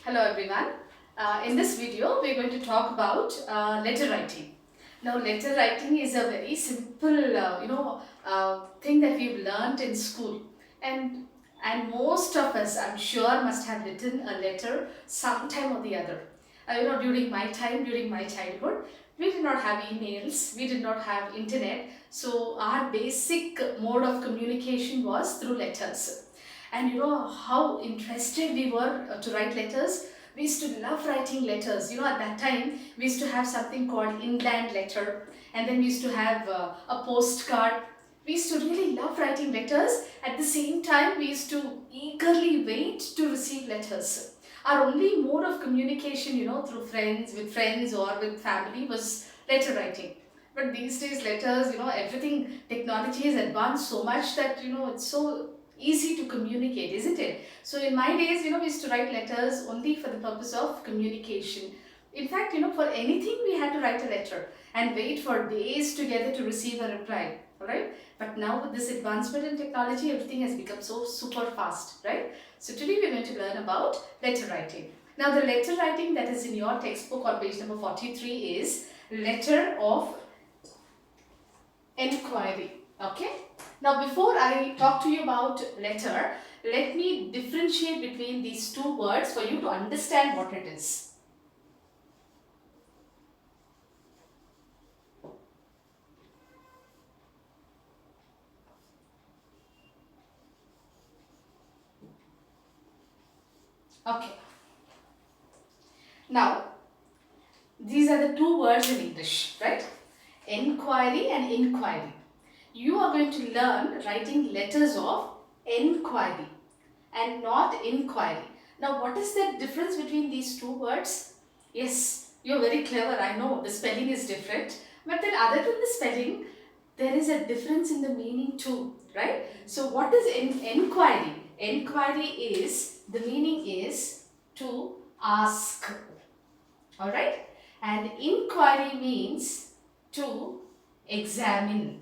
Hello everyone. In this video, we're going to talk about letter writing. Now, letter writing is a very simple, thing that we've learned in school, and most of us, I'm sure, must have written a letter sometime or the other. During my time, during my childhood, we did not have emails, we did not have internet, so our basic mode of communication was through letters. And you know how interested we were to write letters. We used to love writing letters. At that time we used to have something called inland letter, and then we used to have a postcard. We used to really love writing letters. At the same time, we used to eagerly wait to receive letters. Our only mode of communication, through friends, with friends or with family, was letter writing. But these days, letters, everything, technology has advanced so much that, it's so easy to communicate, isn't it? So in my days, we used to write letters only for the purpose of communication. In fact, for anything we had to write a letter and wait for days together to receive a reply, alright? But now with this advancement in technology, everything has become so super fast, right? So today we're going to learn about letter writing. Now the letter writing that is in your textbook on page number 43 is letter of enquiry. Okay. Now before I talk to you about letter, let me differentiate between these two words for you to understand what it is. Okay. Now these are the two words in English, right? Enquiry and inquiry. You are going to learn writing letters of enquiry and not inquiry. Now, what is the difference between these two words? Yes, you're very clever. I know the spelling is different, but then other than the spelling, there is a difference in the meaning too, right? So, what is enquiry? Enquiry is, the meaning is to ask, all right? And inquiry means to examine.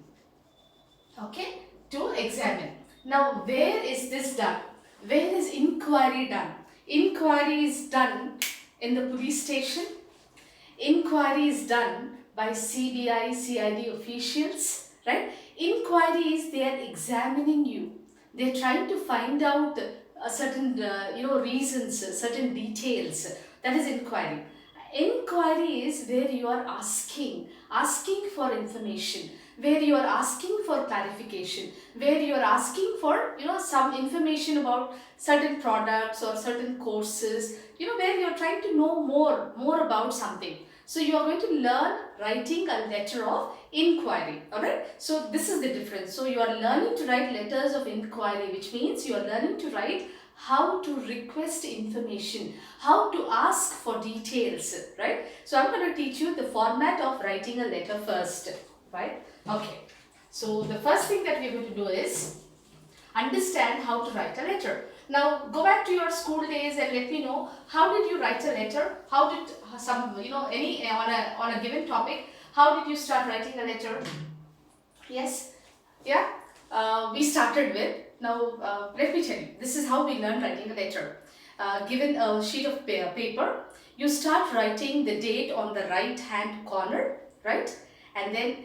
Okay, to examine. Now, where is this done? Where is inquiry done? Inquiry is done in the police station. Inquiry is done by CBI, CID officials, right? Inquiry is they are examining you. They are trying to find out certain, reasons, certain details. That is inquiry. Inquiry is where you are asking for information, where you are asking for clarification, where you are asking for, some information about certain products or certain courses, where you are trying to know more about something. So you are going to learn writing a letter of inquiry, alright? So this is the difference. So you are learning to write letters of inquiry, which means you are learning to write how to request information, how to ask for details, right? So I'm going to teach you the format of writing a letter first, right? Okay. So the first thing that we're going to do is understand how to write a letter. Now go back to your school days and let me know, how did you write a letter? How did any on a given topic, how did you start writing a letter? Yes, yeah. We started with, now let me tell you, this is how we learn writing a letter. Given a sheet of paper, you start writing the date on the right hand corner, right? And then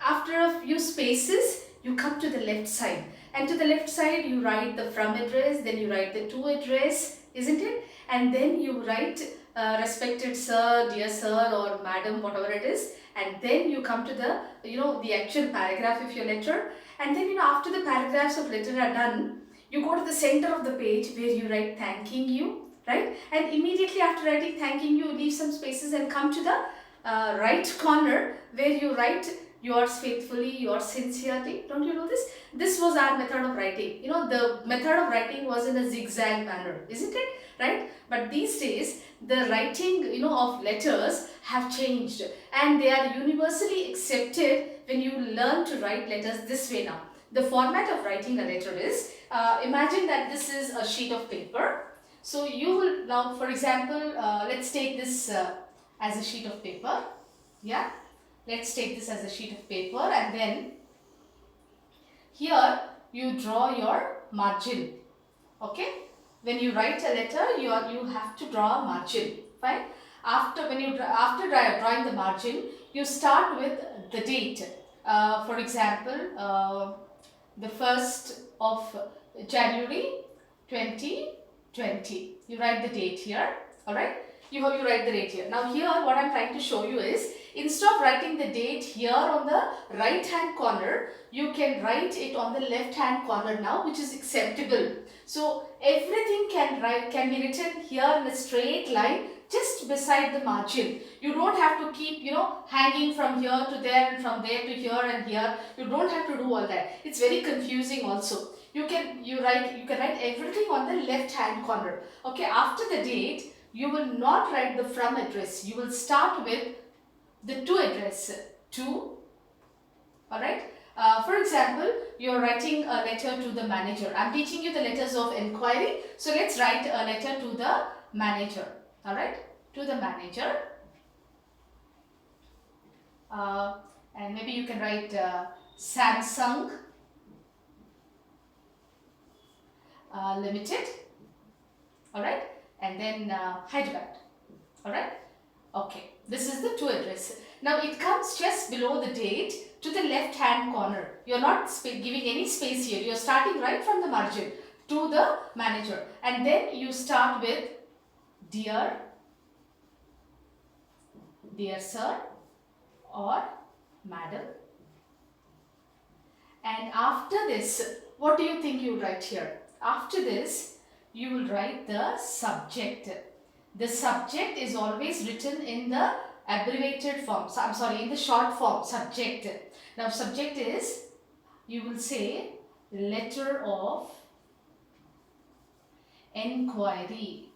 after a few spaces, you come to the left side. And to the left side, you write the from address, then you write the to address, isn't it? And then you write respected sir, dear sir, or madam, whatever it is. And then you come to the, the actual paragraph of your letter. And then, after the paragraphs of letter are done, you go to the center of the page where you write thanking you, right? And immediately after writing thanking you, leave some spaces and come to the right corner where you write yours faithfully, yours sincerely. Don't you know this? This was our method of writing. The method of writing was in a zigzag manner, isn't it? Right? But these days, the writing, of letters have changed, and they are universally accepted when you learn to write letters this way now. The format of writing a letter is, imagine that this is a sheet of paper. So you will now, for example, let's take this as a sheet of paper. Yeah, let's take this as a sheet of paper, and then here you draw your margin. Okay, when you write a letter, you have to draw a margin. Fine. After drawing the margin, you start with the date. For example, the 1st of January 2020. You write the date here. Alright. You write the date here. Now here what I am trying to show you is, instead of writing the date here on the right hand corner, you can write it on the left hand corner now, which is acceptable. So everything can be written here in a straight line just beside the margin. You don't have to keep, hanging from here to there and from there to here and here. You don't have to do all that. It's very confusing also. You can write everything on the left hand corner. Okay, after the date, you will not write the from address. You will start with the to address. To, alright. For example, you are writing a letter to the manager. I am teaching you the letters of inquiry. So let's write a letter to the manager. Alright, to the manager. And maybe you can write Samsung Limited. Alright, and then Hyderabad. Alright, okay, this is the to address. Now it comes just below the date to the left hand corner. You are not giving any space here. You are starting right from the margin to the manager, and then you start with dear sir or madam. And after this, what do you think you write here? After this, you will write the subject. The subject is always written in the abbreviated form. In the short form, subject. Now, subject is, you will say, letter of enquiry.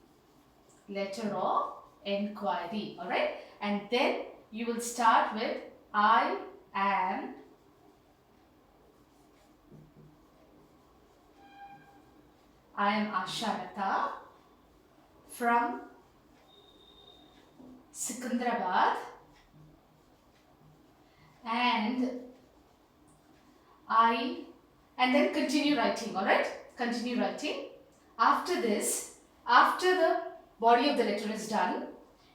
Letter of enquiry. Alright? And then you will start with I am Asha Latha from Secunderabad, and then continue writing. Alright? Continue writing. After this, after the body of the letter is done,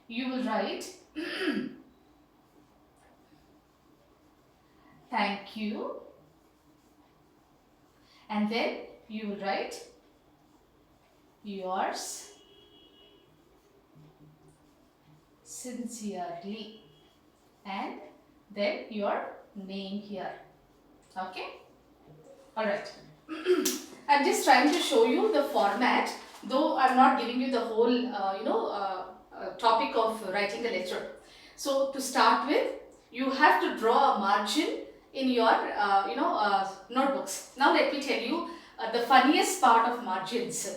you will write thank you, and then you will write yours sincerely, and then your name here. Okay? Alright. I'm just trying to show you the format, though I'm not giving you the whole topic of writing a letter. So to start with, you have to draw a margin in your notebooks. Now let me tell you the funniest part of margins.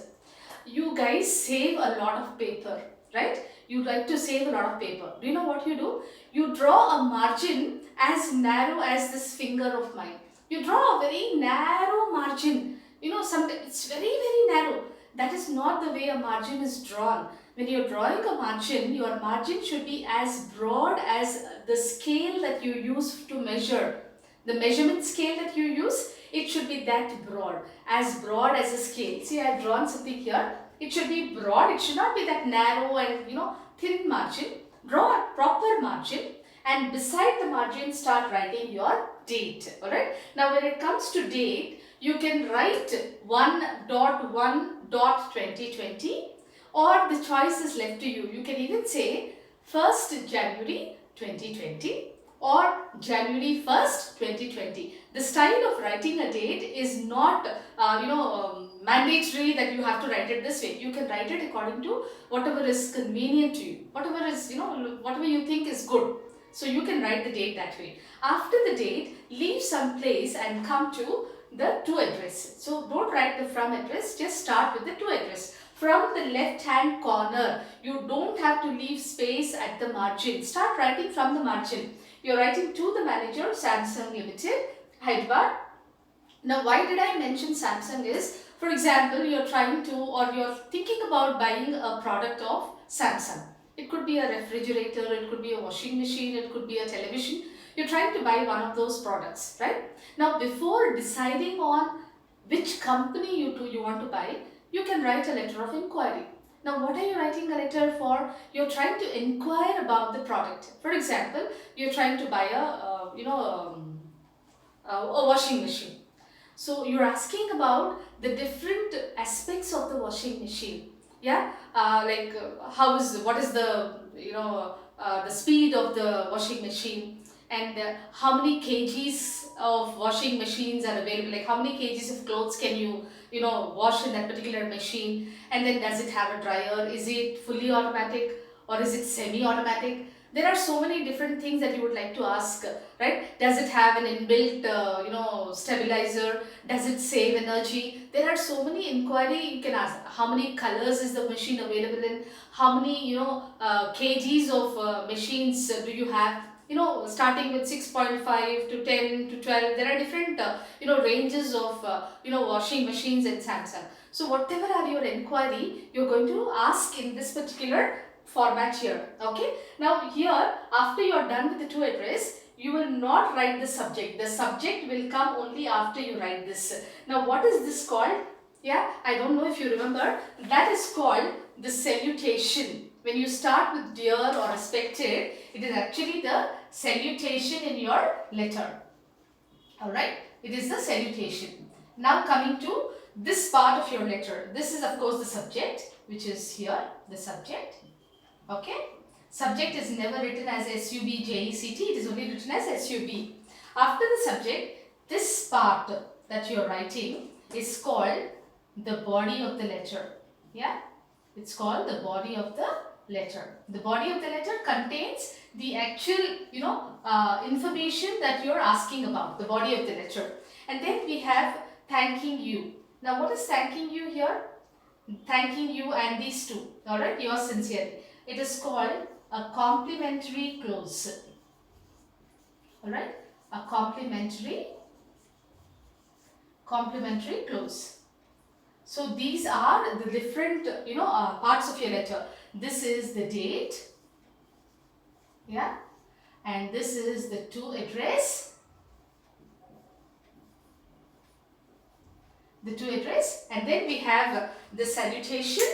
You guys save a lot of paper, right? You like to save a lot of paper. Do you know what you do? You draw a margin as narrow as this finger of mine. You draw a very narrow margin. Sometimes it's very, very narrow. That is not the way a margin is drawn. When you're drawing a margin, your margin should be as broad as the scale that you use to measure. The measurement scale that you use, it should be that broad as a scale. See, I have drawn something here. It should be broad. It should not be that narrow and thin margin. Draw a proper margin, and beside the margin start writing your date. Alright. Now when it comes to date, you can write 1.1.2020, or the choice is left to you. You can even say 1st January 2020 or January 1st 2020. The style of writing a date is not mandatory that you have to write it this way. You can write it according to whatever is convenient to you, whatever is whatever you think is good. So you can write the date that way. After the date, leave some place and come to the to address. So don't write the from address, just start with the to address. From the left hand corner, you don't have to leave space at the margin. Start writing from the margin. You are writing to the manager, Samsung Limited, Hyderabad. Now why did I mention Samsung is, for example, you are trying to, or you are thinking about buying a product of Samsung. It could be a refrigerator, it could be a washing machine, it could be a television. You're trying to buy one of those products, right? Now before deciding on which company you want to buy, you can write a letter of inquiry. Now, what are you writing a letter for? You're trying to inquire about the product. For example, you're trying to buy a washing machine. So you're asking about the different aspects of the washing machine. Yeah, what is the the speed of the washing machine, and how many kgs of washing machines are available, like how many kgs of clothes can you wash in that particular machine, and then does it have a dryer, is it fully automatic or is it semi automatic. There are so many different things that you would like to ask, right? Does it have an inbuilt stabilizer, does it save energy? There are so many inquiry you can ask. How many colors is the machine available in? How many kgs of machines do you have? Starting with 6.5 to 10 to 12, there are different ranges of washing machines in Samsung. So whatever are your inquiry, you're going to ask in this particular format here. Okay, now here, after you're done with the to address, you will not write the subject. The subject will come only after you write this. Now what is this called? Yeah, I don't know if you remember. That is called the salutation. When you start with dear or respected, it is actually the salutation in your letter. Alright, it is the salutation. Now coming to this part of your letter. This is of course the subject, which is here, the subject. Okay, subject is never written as S-U-B-J-E-C-T, it is only written as S-U-B. After the subject, this part that you are writing is called the body of the letter. Yeah, it's called the body of the letter. The body of the letter contains the actual information that you are asking about, the body of the letter. And then we have thanking you. Now what is thanking you here? Thanking you and these two, alright, yours sincerely. It is called a complimentary close. Alright, a complimentary close. So these are the different parts of your letter. This is the date, yeah, and this is the to address, and then we have the salutation,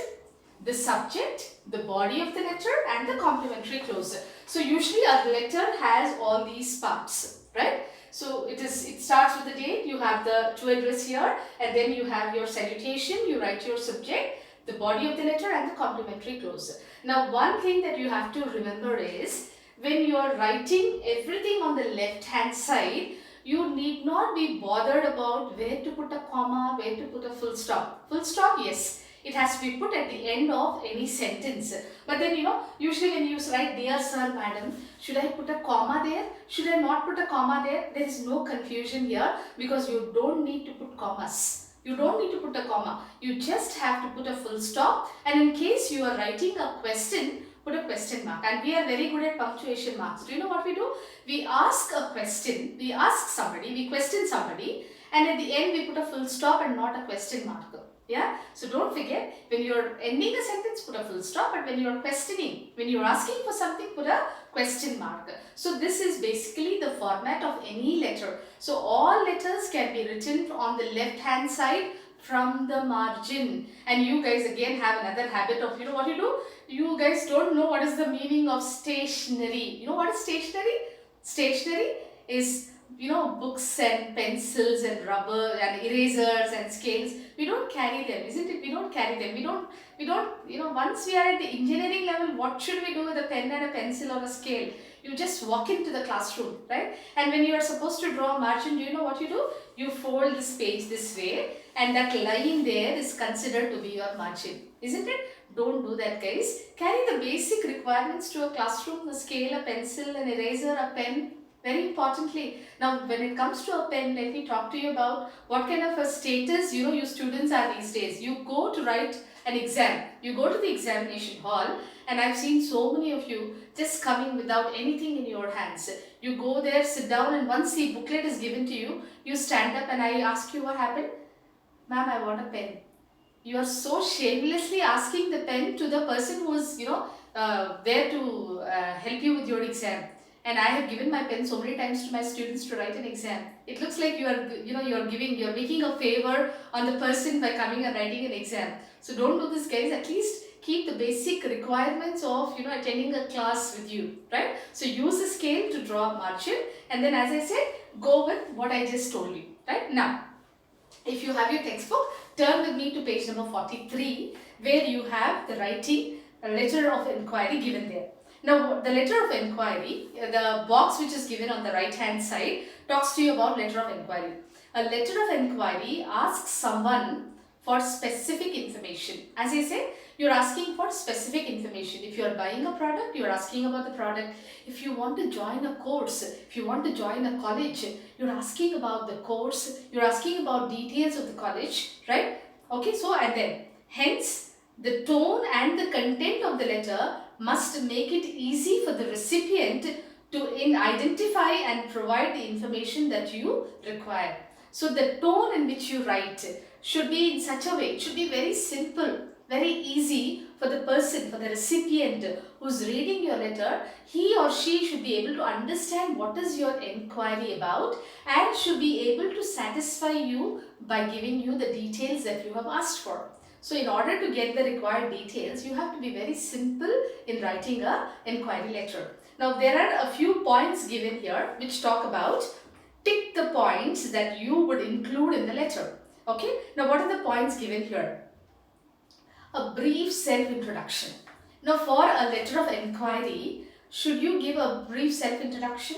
the subject, the body of the letter, and the complimentary close. So usually a letter has all these parts, right? So it starts with the date, you have the to address here, and then you have your salutation, you write your subject, the body of the letter, and the complimentary close. Now one thing that you have to remember is, when you are writing everything on the left hand side, you need not be bothered about where to put a comma, where to put a full stop. Full stop, yes, it has to be put at the end of any sentence. But then usually when you write dear sir, madam, should I put a comma there? Should I not put a comma there? There is no confusion here, because you don't need to put commas. You don't need to put a comma. You just have to put a full stop, and in case you are writing a question, put a question mark. And we are very good at punctuation marks. Do you know what we do? We ask a question, we ask somebody, we question somebody, and at the end we put a full stop and not a question mark. Yeah, so don't forget, when you're ending a sentence, put a full stop, but when you're questioning, when you're asking for something, put a question mark. So this is basically the format of any letter. So all letters can be written on the left hand side from the margin. And you guys again have another habit of, what you do? You guys don't know what is the meaning of stationery. You know what is stationery? Stationery is books and pencils and rubber and erasers and scales. We don't carry them, isn't it? We don't carry them. We don't, once we are at the engineering level, what should we do with a pen and a pencil or a scale? You just walk into the classroom, right? And when you are supposed to draw a margin, do you know what you do? You fold this page this way, and that line there is considered to be your margin, isn't it? Don't do that, guys. Carry the basic requirements to a classroom: a scale, a pencil, an eraser, a pen. Very importantly, now when it comes to a pen, let me talk to you about what kind of a status you students are these days. You go to write an exam, you go to the examination hall, and I've seen so many of you just coming without anything in your hands. You go there, sit down, and once the booklet is given to you, you stand up and I ask you what happened. Ma'am, I want a pen. You are so shamelessly asking the pen to the person who is there to help you with your exam. and I have given my pen so many times to my students to write an exam. It looks like you are, you're making a favor on the person by coming and writing an exam. So don't do this, guys. At least keep the basic requirements of, attending a class with you, right? So use the scale to draw a margin, and then, as I said, go with what I just told you, right? Now, if you have your textbook, turn with me to page number 43, where you have the writing a letter of inquiry given there. Now, the letter of inquiry, the box which is given on the right hand side, talks to you about letter of inquiry. A letter of inquiry asks someone for specific information. As I said, you're asking for specific information. If you're buying a product, you're asking about the product. If you want to join a course, if you want to join a college, you're asking about the course, you're asking about details of the college, right? Okay, so and then, hence, the tone and the content of the letter must make it easy for the recipient to identify and provide the information that you require. So the tone in which you write should be in such a way, it should be very simple, very easy for the person, for the recipient who's reading your letter. He or she should be able to understand what is your inquiry about and should be able to satisfy you by giving you the details that you have asked for. So in order to get the required details, you have to be very simple in writing a inquiry letter. Now there are a few points given here which talk about tick the points that you would include in the letter. Okay, now what are the points given here? A brief self-introduction. Now for a letter of inquiry, should you give a brief self-introduction?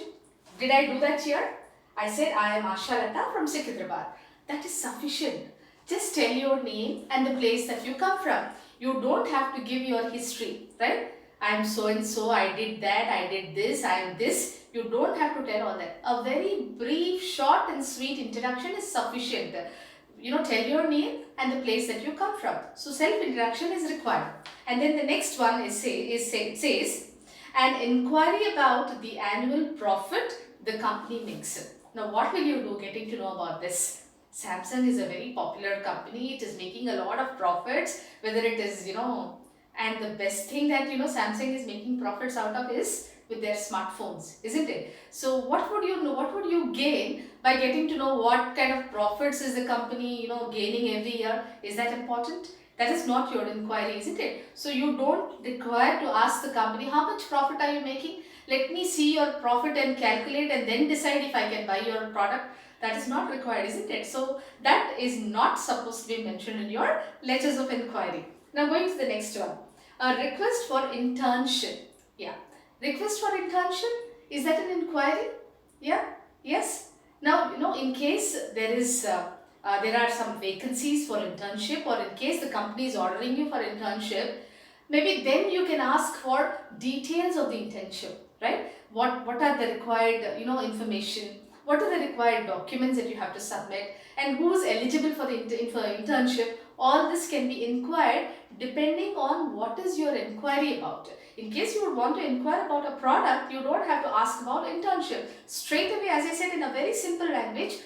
Did I do that here? I said I am Asha Latha from Secunderabad. That is sufficient. Just tell your name and the place that you come from. You don't have to give your history, right? I am so and so, I did that, I did this, I am this. You don't have to tell all that. A very brief, short and sweet introduction is sufficient. Tell your name and the place that you come from. So self-introduction is required. And then the next one says an inquiry about the annual profit the company makes. Now what will you do getting to know about this? Samsung is a very popular company. It is making a lot of profits, whether it is, and the best thing that, Samsung is making profits out of is with their smartphones, isn't it? So what would you know, what would you gain by getting to know what kind of profits is the company, gaining every year? Is that important? That is not your inquiry, isn't it? So you don't require to ask the company, how much profit are you making? Let me see your profit and calculate and then decide if I can buy your product. That is not required, isn't it? So that is not supposed to be mentioned in your letters of inquiry. Now going to the next one. A request for internship. Yeah. Request for internship. Is that an inquiry? Yeah. Yes. Now, in case there are some vacancies for internship, or in case the company is ordering you for internship, maybe then you can ask for details of the internship, right? What are the required, information? What are the required documents that you have to submit? And who is eligible for the internship? All this can be inquired depending on what is your inquiry about. In case you would want to inquire about a product, you don't have to ask about internship. Straight away, as I said, in a very simple language,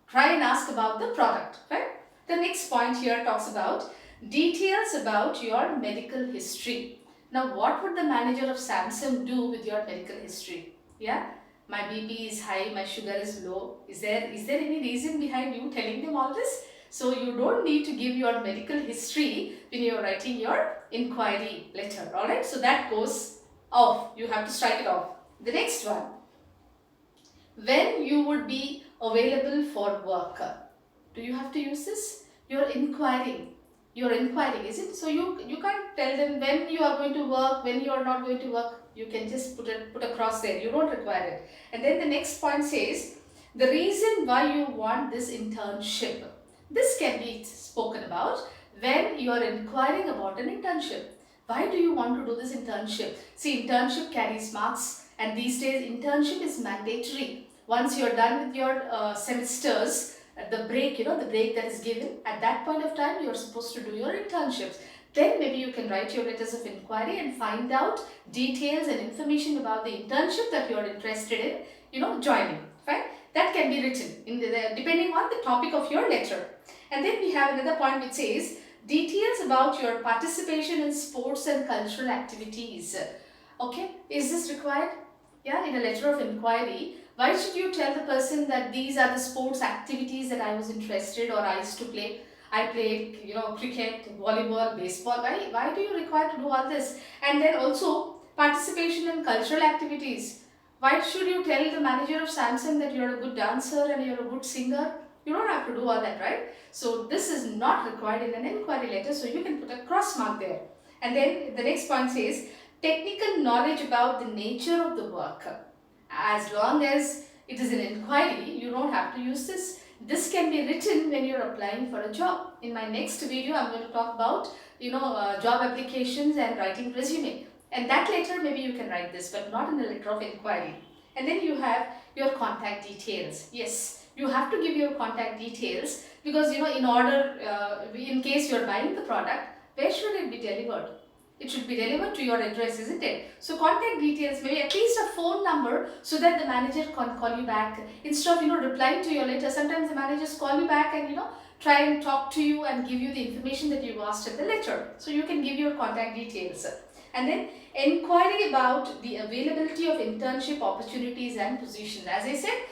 try and ask about the product, right? The next point here talks about details about your medical history. Now, what would the manager of Samsung do with your medical history? Yeah, my BP is high, my sugar is low. Is there any reason behind you telling them all this? So you don't need to give your medical history when you're writing your inquiry letter. Alright, so that goes off. You have to strike it off. The next one. When you would be available for work. Do you have to use this? You're inquiring. You're inquiring, is it? So you can't tell them when you are going to work, when you are not going to work. You can just put a cross there. You don't require it. And then the next point says, the reason why you want this internship. This can be spoken about when you are inquiring about an internship. Why do you want to do this internship? See, internship carries marks, and these days internship is mandatory. Once you are done with your semesters, the break, the break that is given, at that point of time you are supposed to do your internships. Then maybe you can write your letters of inquiry and find out details and information about the internship that you are interested in, joining. Right? That can be written depending on the topic of your letter. And then we have another point which says details about your participation in sports and cultural activities. Okay, is this required? Yeah, in a letter of inquiry, why should you tell the person that these are the sports activities that I was interested or I used to play? I played, cricket, volleyball, baseball. Why do you require to do all this? And then also participation in cultural activities. Why should you tell the manager of Samsung that you're a good dancer and you're a good singer? You don't have to do all that, right? So this is not required in an inquiry letter, so you can put a cross mark there. And then the next point says technical knowledge about the nature of the work. As long as it is an inquiry, you don't have to use this. This can be written when you're applying for a job. In my next video, I'm going to talk about job applications and writing resume. And that later maybe you can write this, but not in the letter of inquiry. And then you have your contact details. Yes, you have to give your contact details because in order, in case you're buying the product, where should it be delivered? It should be delivered to your address, isn't it? So contact details, maybe at least a phone number so that the manager can call you back. Instead of replying to your letter, sometimes the managers call you back and try and talk to you and give you the information that you asked in the letter. So you can give your contact details. And then inquiry about the availability of internship opportunities and positions. As I said,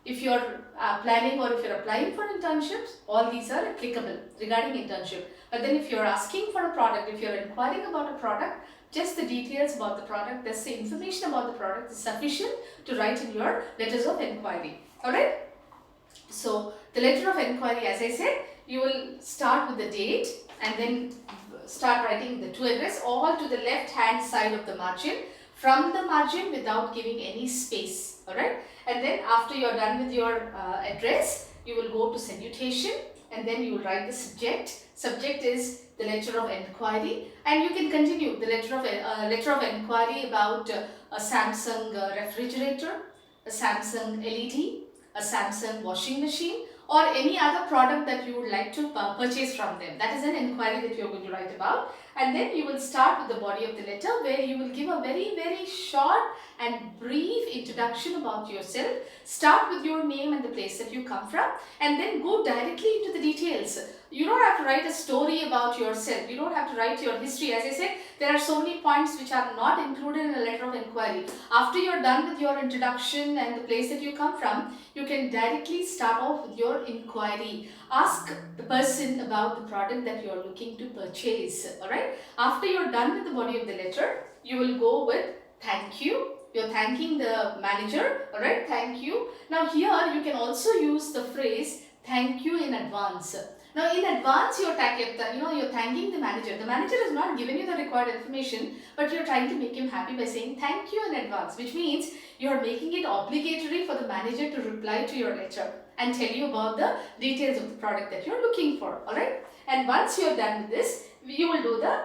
if you're planning or if you're applying for internships, all these are applicable regarding internship. But then if you're asking for a product, if you're inquiring about a product, just the details about the product, that's the information about the product is sufficient to write in your letters of inquiry. Alright? So the letter of inquiry, as I said, you will start with the date and then start writing the to address all to the left hand side of the margin, from the margin without giving any space. Alright? And then after you're done with your address, you will go to salutation and then you will write the subject. Subject is the letter of inquiry, and you can continue the letter of inquiry about a Samsung refrigerator, a Samsung LED, a Samsung washing machine, or any other product that you would like to purchase from them. That is an inquiry that you are going to write about. And then you will start with the body of the letter where you will give a very, very short and brief introduction about yourself. Start with your name and the place that you come from, and then go directly into the details. You don't have to write a story about yourself. You don't have to write your history. As I said, there are so many points which are not included in a letter of inquiry. After you're done with your introduction and the place that you come from, you can directly start off with your inquiry. Ask the person about the product that you're looking to purchase. Alright? After you're done with the body of the letter, you will go with thank you. You're thanking the manager. Alright? Thank you. Now here you can also use the phrase thank you in advance. Now in advance you're thanking the manager. The manager has not given you the required information, but you're trying to make him happy by saying thank you in advance, which means you're making it obligatory for the manager to reply to your letter and tell you about the details of the product that you're looking for. Alright? And once you're done with this, you will do the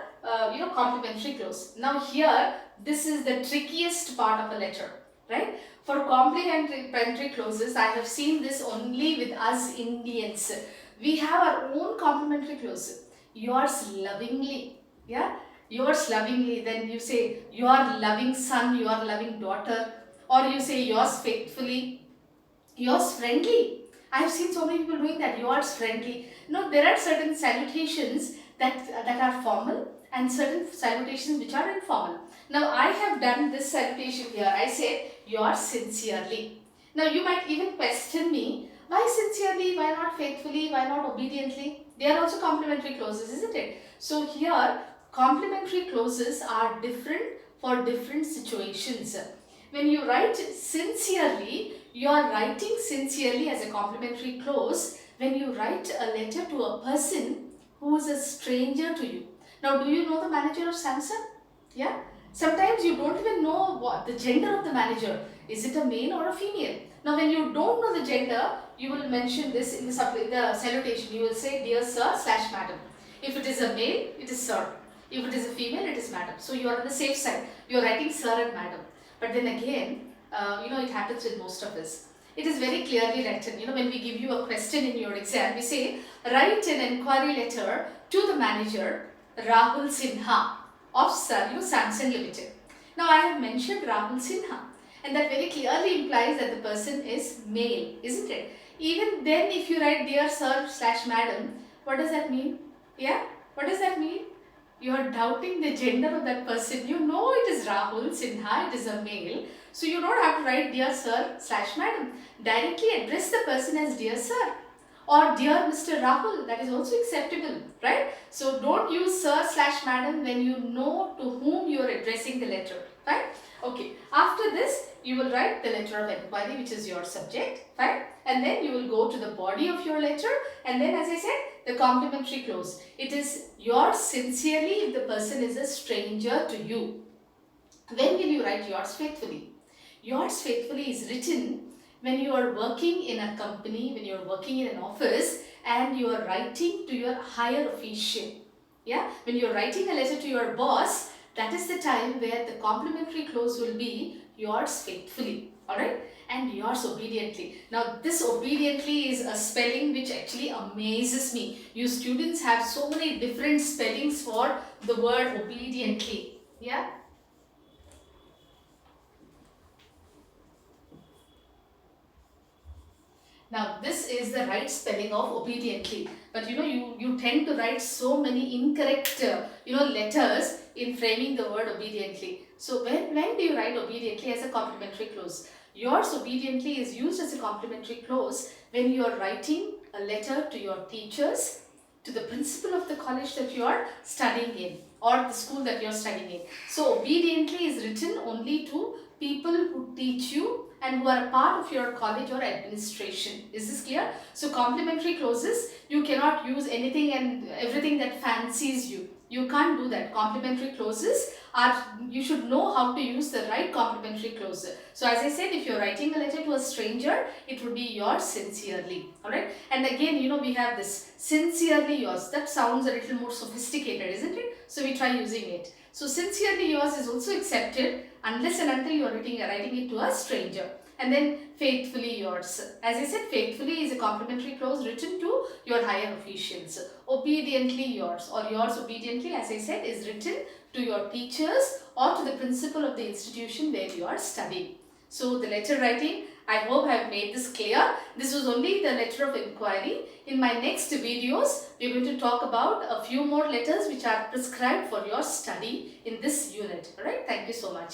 complimentary close. Now here, this is the trickiest part of a letter, right? For complimentary closes, I have seen this only with us Indians. We have our own complimentary close. Yours lovingly, yeah? Yours lovingly, then you say your loving son, your loving daughter, or you say yours faithfully, yours friendly. I have seen so many people doing that, yours friendly. No, there are certain salutations that are formal and certain salutations which are informal. Now I have done this salutation here. I say yours sincerely. Now you might even question me, why sincerely, why not faithfully, why not obediently? They are also complimentary clauses, isn't it? So here complimentary clauses are different for different situations. When you write sincerely, you are writing sincerely as a complimentary clause when you write a letter to a person who is a stranger to you. Now, do you know the manager of Samsung? Yeah? Sometimes you don't even know what the gender of the manager. Is it a male or a female? Now, when you don't know the gender, you will mention this in the salutation. You will say, dear sir / madam. If it is a male, it is sir. If it is a female, it is madam. So, you are on the safe side. You are writing sir and madam. But then again, it happens with most of us. It is very clearly written. When we give you a question in your exam, we say, write an inquiry letter to the manager, Rahul Sinha of Samsung Limited. Now, I have mentioned Rahul Sinha, and that very clearly implies that the person is male, isn't it? Even then, if you write dear sir / madam, what does that mean? Yeah? What does that mean? You are doubting the gender of that person. You know it is Rahul Sinha, it is a male. So you don't have to write dear sir / madam. Directly address the person as dear sir or dear Mr. Rahul. That is also acceptable, right? So don't use sir / madam when you know to whom you are addressing the letter, right? Okay, after this you will write the letter of inquiry, which is your subject, fine, and then you will go to the body of your letter, and then, as I said, the complimentary clause. It is yours sincerely if the person is a stranger to you. When will you write yours faithfully? Yours faithfully is written when you are working in a company, when you are working in an office, and you are writing to your higher official. Yeah, when you are writing a letter to your boss, that is the time where the complimentary clause will be yours faithfully. Alright, and yours obediently. Now this obediently is a spelling which actually amazes me. You students have so many different spellings for the word obediently. Yeah. Now this is the right spelling of obediently, but you tend to write so many incorrect letters in framing the word obediently. So when do you write obediently as a complimentary clause? Yours obediently is used as a complimentary clause when you are writing a letter to your teachers, to the principal of the college that you are studying in or the school that you are studying in. So obediently is written only to people who teach you and who are a part of your college or administration. Is this clear? So complimentary clauses, you cannot use anything and everything that fancies you. You can't do that. Complimentary clauses are, you should know how to use the right complimentary clause. So as I said, if you're writing a letter to a stranger, it would be yours sincerely. Alright. And again, we have this sincerely yours. That sounds a little more sophisticated, isn't it? So we try using it. So sincerely yours is also accepted unless and until you are writing it to a stranger. And then faithfully yours. As I said, faithfully is a complimentary clause written to your higher officials. Obediently yours or yours obediently, as I said, is written to your teachers or to the principal of the institution where you are studying. So the letter writing, I hope I have made this clear. This was only the letter of inquiry. In my next videos, we are going to talk about a few more letters which are prescribed for your study in this unit. Alright, thank you so much.